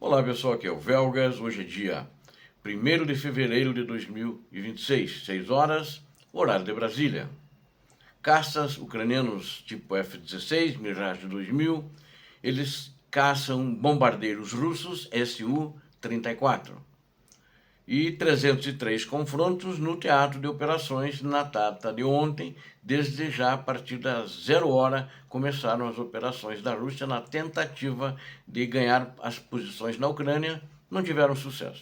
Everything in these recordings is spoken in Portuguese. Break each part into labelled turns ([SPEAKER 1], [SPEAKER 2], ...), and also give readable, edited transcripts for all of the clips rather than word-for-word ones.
[SPEAKER 1] Olá pessoal, aqui é o Velgas. Hoje é dia 1º de fevereiro de 2026, 6 horas, horário de Brasília. Caças ucranianos tipo F-16, Mirage 2000, eles caçam bombardeiros russos Su-34. E 303 confrontos no teatro de operações na data de ontem. Desde já, a partir das 0 hora, começaram as operações da Rússia na tentativa de ganhar as posições na Ucrânia. Não tiveram sucesso.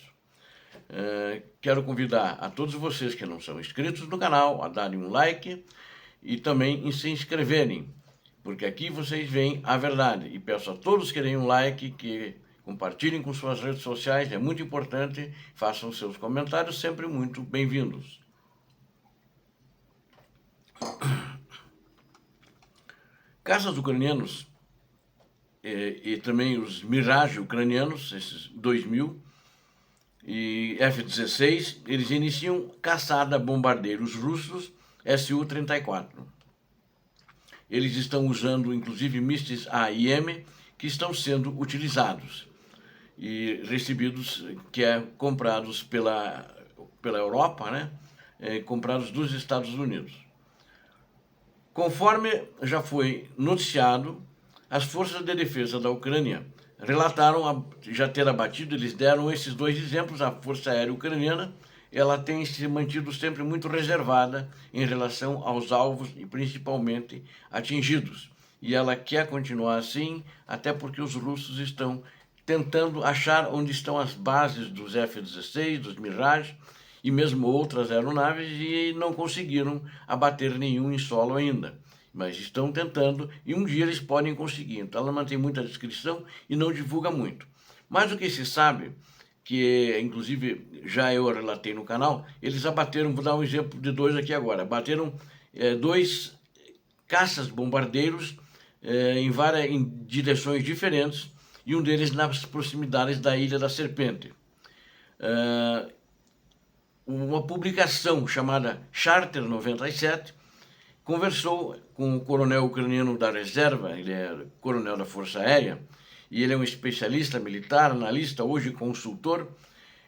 [SPEAKER 1] Quero convidar a todos vocês que não são inscritos no canal a darem um like e também em se inscreverem, porque aqui vocês veem a verdade. E peço a todos que deem um like, que compartilhem com suas redes sociais, é muito importante. Façam seus comentários, sempre muito bem-vindos. Caças ucranianos e também os Mirage ucranianos, esses 2000, e F-16, eles iniciam caçada a bombardeiros russos Su-34. Eles estão usando, inclusive, mísseis AIM, que estão sendo utilizados e recebidos, comprados pela Europa, né? Comprados dos Estados Unidos. Conforme já foi noticiado, as forças de defesa da Ucrânia relataram já ter abatido, eles deram esses dois exemplos. A Força Aérea Ucraniana, ela tem se mantido sempre muito reservada em relação aos alvos e principalmente atingidos. E ela quer continuar assim, até porque os russos estão tentando achar onde estão as bases dos F-16, dos Mirage e mesmo outras aeronaves, e não conseguiram abater nenhum em solo ainda. Mas estão tentando e um dia eles podem conseguir. Então ela mantém muita discrição e não divulga muito. Mas o que se sabe, que inclusive já eu relatei no canal, eles abateram, vou dar um exemplo de dois aqui agora, abateram dois caças bombardeiros em direções diferentes, e um deles nas proximidades da Ilha da Serpente. Uma publicação chamada Charter 97 conversou com o coronel ucraniano da reserva, ele é coronel da Força Aérea, e ele é um especialista militar, analista, hoje consultor.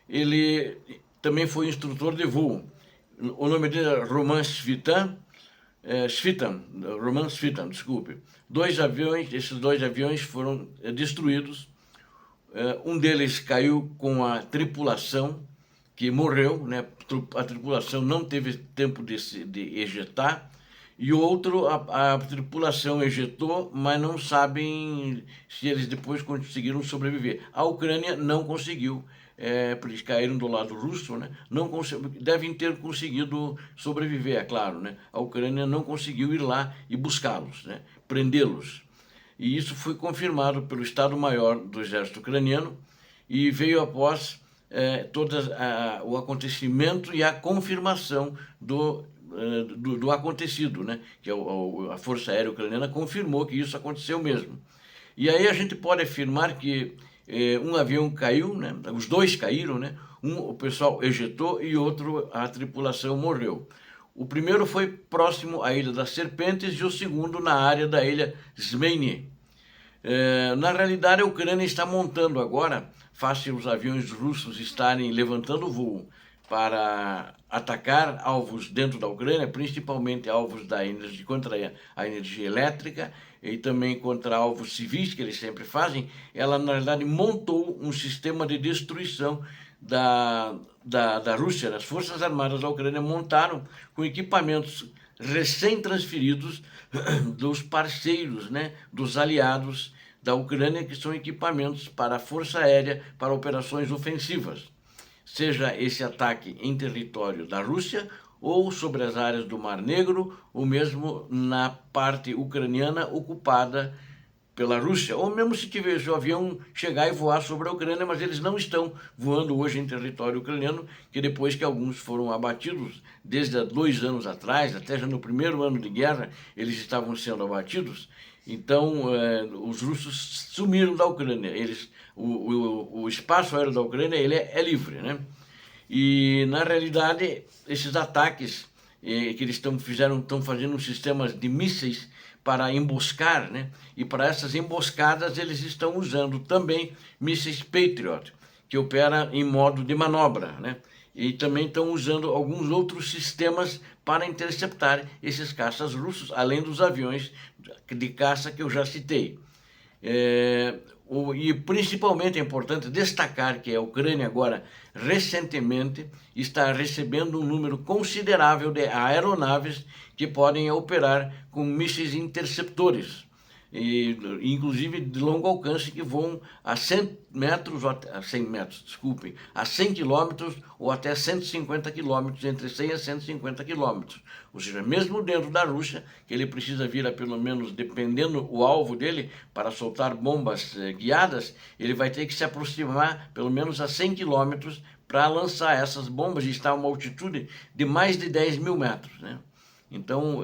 [SPEAKER 1] Ele também foi instrutor de voo. O nome dele é Roman Svitan, desculpe. Esses dois aviões foram destruídos. Um deles caiu com a tripulação, que morreu, né? A tripulação não teve tempo de ejetar, e o outro, a tripulação ejetou, mas não sabem se eles depois conseguiram sobreviver. A Ucrânia não conseguiu, porque eles caíram do lado russo, né? Devem ter conseguido sobreviver, é claro, né? A Ucrânia não conseguiu ir lá e buscá-los, né? Prendê-los. E isso foi confirmado pelo Estado-Maior do Exército Ucraniano, e veio após o acontecimento e a confirmação do acontecido, né? Que a Força Aérea Ucraniana confirmou que isso aconteceu mesmo. E aí a gente pode afirmar que um avião caiu, né? Os dois caíram, né? O pessoal ejetou e outro, a tripulação, morreu. O primeiro foi próximo à Ilha das Serpentes e o segundo na área da ilha Zmeiny. Na realidade, a Ucrânia está montando agora, face os aviões russos estarem levantando voo para atacar alvos dentro da Ucrânia, principalmente alvos contra a energia elétrica e também contra alvos civis, que eles sempre fazem. Ela, na realidade, montou um sistema de destruição da Rússia. As Forças Armadas da Ucrânia montaram com equipamentos recém-transferidos dos parceiros, né, dos aliados da Ucrânia, que são equipamentos para a Força Aérea, para operações ofensivas, seja esse ataque em território da Rússia ou sobre as áreas do Mar Negro, ou mesmo na parte ucraniana ocupada pela Rússia, ou mesmo se o avião chegar e voar sobre a Ucrânia, mas eles não estão voando hoje em território ucraniano, que depois que alguns foram abatidos, desde há 2 anos atrás, até já no primeiro ano de guerra, eles estavam sendo abatidos. Então, os russos sumiram da Ucrânia. O espaço aéreo da Ucrânia ele é livre, né? E, na realidade, esses ataques que eles estão fazendo sistemas de mísseis para emboscar, né? E para essas emboscadas eles estão usando também mísseis Patriot, que opera em modo de manobra, né? E também estão usando alguns outros sistemas para interceptar esses caças russos, além dos aviões de caça que eu já citei. E principalmente é importante destacar que a Ucrânia agora, recentemente, está recebendo um número considerável de aeronaves que podem operar com mísseis interceptores, inclusive de longo alcance, que voam a 100 metros, a 100 metros, desculpem, a 100 quilômetros ou até 150 quilômetros, entre 100 a 150 quilômetros. Ou seja, mesmo dentro da Rússia, que ele precisa vir a pelo menos, dependendo o alvo dele, para soltar bombas guiadas, ele vai ter que se aproximar pelo menos a 100 quilômetros para lançar essas bombas e está a uma altitude de mais de 10 mil metros, né? Então,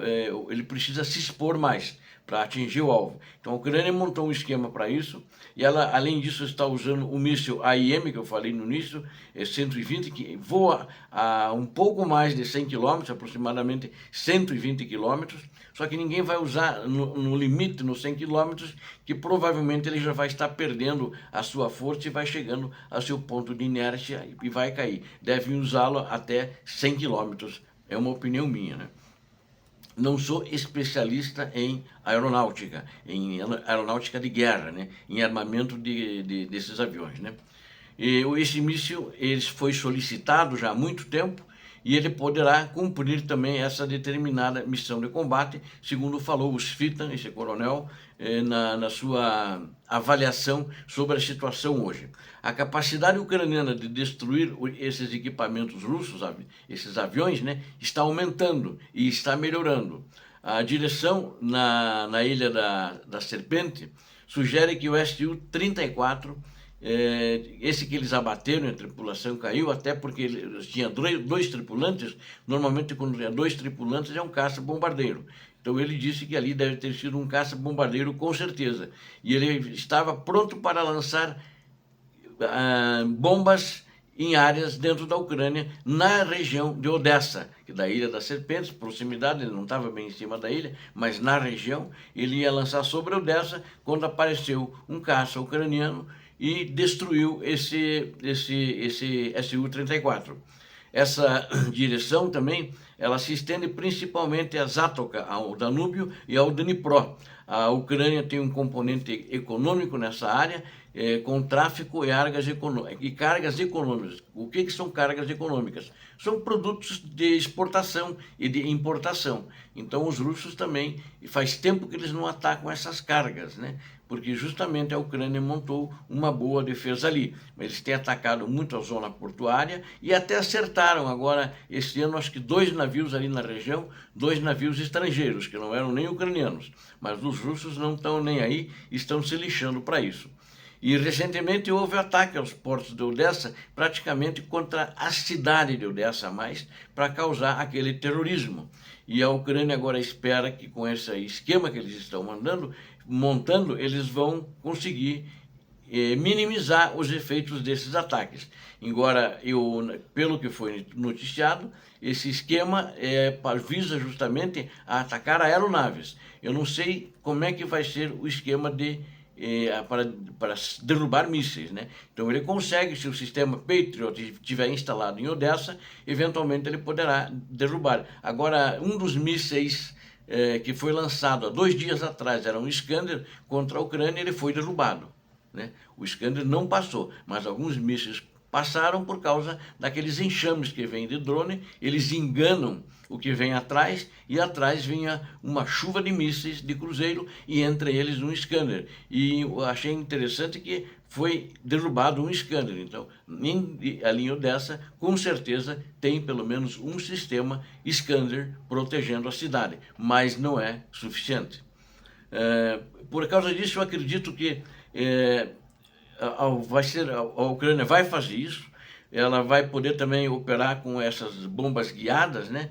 [SPEAKER 1] ele precisa se expor mais para atingir o alvo. Então, a Ucrânia montou um esquema para isso, e ela, além disso, está usando o míssil AIM, que eu falei no início, 120, que voa a um pouco mais de 100 km, aproximadamente 120 km, só que ninguém vai usar no limite, nos 100 km, que provavelmente ele já vai estar perdendo a sua força e vai chegando ao seu ponto de inércia e vai cair. Devem usá-lo até 100 km, é uma opinião minha, né? Não sou especialista em aeronáutica de guerra, né? Em armamento desses aviões, né? Esse míssil foi solicitado já há muito tempo e ele poderá cumprir também essa determinada missão de combate, segundo falou o Svitan, esse coronel, na sua avaliação sobre a situação hoje. A capacidade ucraniana de destruir esses equipamentos russos, esses aviões, né, está aumentando e está melhorando. A direção na Ilha da Serpente sugere que o Su-34, esse que eles abateram, a tripulação caiu, até porque eles tinham dois tripulantes. Normalmente, quando tem dois tripulantes, é um caça-bombardeiro. Então, ele disse que ali deve ter sido um caça-bombardeiro, com certeza. E ele estava pronto para lançar bombas em áreas dentro da Ucrânia, na região de Odessa, que da Ilha das Serpentes, proximidade, ele não estava bem em cima da ilha, mas na região, ele ia lançar sobre Odessa, quando apareceu um caça ucraniano e destruiu esse Su-34. Essa direção também, ela se estende principalmente a Zatoka, ao Danúbio e ao Dnipro. A Ucrânia tem um componente econômico nessa área, com tráfico e cargas econômicas. O que são cargas econômicas? São produtos de exportação e de importação. Então, os russos também, faz tempo que eles não atacam essas cargas, né? Porque justamente a Ucrânia montou uma boa defesa ali. Eles têm atacado muito a zona portuária e até acertaram agora, esse ano, acho que 2 navios ali na região, 2 navios estrangeiros, que não eram nem ucranianos. Mas os russos não estão nem aí, estão se lixando para isso. E recentemente houve ataque aos portos de Odessa, praticamente contra a cidade de Odessa mais, para causar aquele terrorismo. E a Ucrânia agora espera que com esse esquema que eles estão montando, eles vão conseguir minimizar os efeitos desses ataques. Embora, pelo que foi noticiado, esse esquema visa justamente a atacar aeronaves. Eu não sei como é que vai ser o esquema para derrubar mísseis, né? Então ele consegue, se o sistema Patriot estiver instalado em Odessa, eventualmente ele poderá derrubar. Agora, um dos mísseis que foi lançado há 2 dias atrás, era um Iskander contra a Ucrânia, ele foi derrubado, né? O Iskander não passou, mas alguns mísseis passaram por causa daqueles enxames que vêm de drone, eles enganam o que vem atrás, e atrás vinha uma chuva de mísseis de cruzeiro, e entre eles um Iskander. E eu achei interessante que foi derrubado um Iskander. Então, ali em Odessa, com certeza, tem pelo menos um sistema Iskander protegendo a cidade, mas não é suficiente. Por causa disso, eu acredito que a Ucrânia vai fazer isso. Ela vai poder também operar com essas bombas guiadas, né,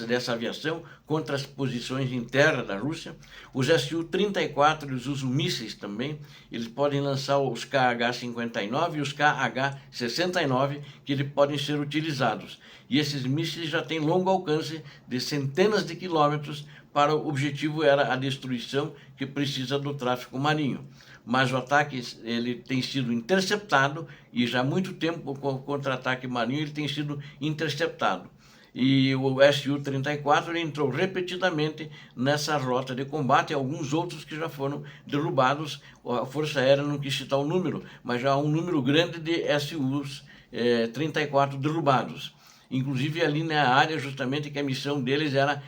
[SPEAKER 1] dessa aviação contra as posições em terra da Rússia. Os Su-34, eles usam mísseis também. Eles podem lançar os KH-59 e os KH-69, que eles podem ser utilizados. E esses mísseis já têm longo alcance de centenas de quilômetros, para o objetivo era a destruição que precisa do tráfico marinho. Mas o ataque ele tem sido interceptado e já há muito tempo o contra-ataque marinho ele tem sido interceptado. E o Su-34 entrou repetidamente nessa rota de combate, e alguns outros que já foram derrubados. A Força Aérea não quis citar o número, mas já há um número grande de Su-34 derrubados. Inclusive ali na área justamente que a missão deles era,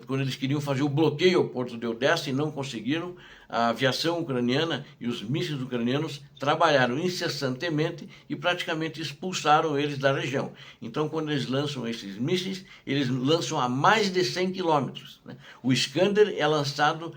[SPEAKER 1] quando eles queriam fazer o bloqueio ao porto de Odessa e não conseguiram, a aviação ucraniana e os mísseis ucranianos trabalharam incessantemente e praticamente expulsaram eles da região. Então, quando eles lançam esses mísseis, eles lançam a mais de 100 quilômetros. Né? O Iskander é lançado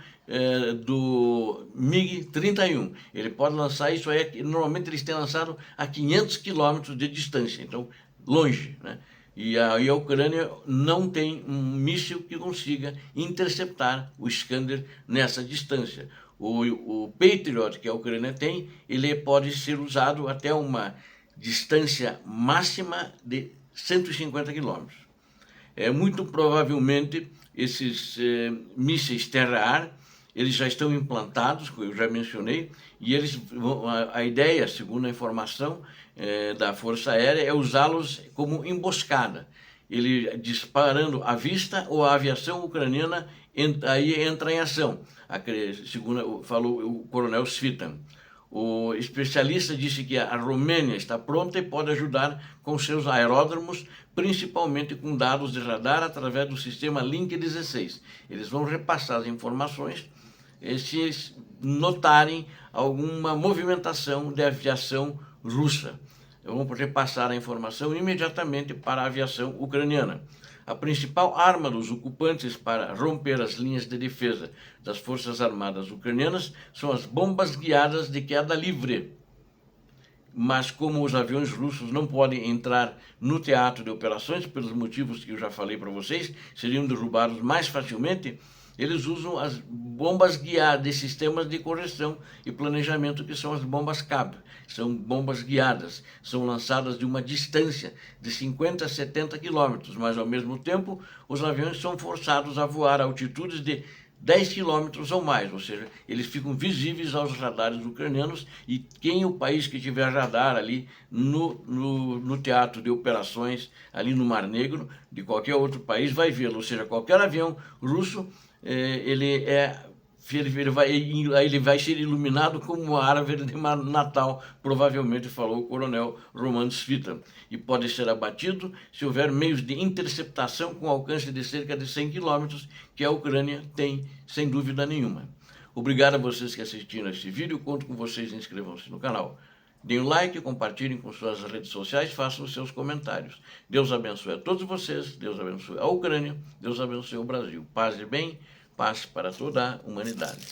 [SPEAKER 1] do MiG-31. Ele pode lançar isso aí, normalmente eles têm lançado a 500 quilômetros de distância, então longe, né? E aí a Ucrânia não tem um míssil que consiga interceptar o Iskander nessa distância. O Patriot que a Ucrânia tem, ele pode ser usado até uma distância máxima de 150 quilômetros. Muito provavelmente esses mísseis terra-ar, eles já estão implantados, como eu já mencionei, e eles a ideia, segundo a informação da Força Aérea, é usá-los como emboscada. Ele disparando à vista ou a aviação ucraniana aí entra em ação, segundo falou o coronel Svitan. O especialista disse que a Romênia está pronta e pode ajudar com seus aeródromos, principalmente com dados de radar através do sistema Link 16. Eles vão repassar as informações se notarem alguma movimentação de aviação russa. Vamos repassar a informação imediatamente para a aviação ucraniana. A principal arma dos ocupantes para romper as linhas de defesa das Forças Armadas ucranianas são as bombas guiadas de queda livre. Mas como os aviões russos não podem entrar no teatro de operações, pelos motivos que eu já falei para vocês, seriam derrubados mais facilmente, eles usam as bombas guiadas de sistemas de correção e planejamento, que são as bombas CAB. São bombas guiadas, são lançadas de uma distância de 50 a 70 quilômetros, mas ao mesmo tempo os aviões são forçados a voar a altitudes de 10 quilômetros ou mais, ou seja, eles ficam visíveis aos radares ucranianos, e quem o país que tiver radar ali no teatro de operações, ali no Mar Negro, de qualquer outro país, vai vê-lo, ou seja, qualquer avião russo, ele vai ser iluminado como uma árvore de Natal, provavelmente, falou o coronel Roman Svitan, e pode ser abatido se houver meios de interceptação com alcance de cerca de 100 quilômetros, que a Ucrânia tem, sem dúvida nenhuma. Obrigado a vocês que assistiram a este vídeo, conto com vocês, inscrevam-se no canal. Deem um like, compartilhem com suas redes sociais, façam os seus comentários. Deus abençoe a todos vocês, Deus abençoe a Ucrânia, Deus abençoe o Brasil. Paz e bem, paz para toda a humanidade.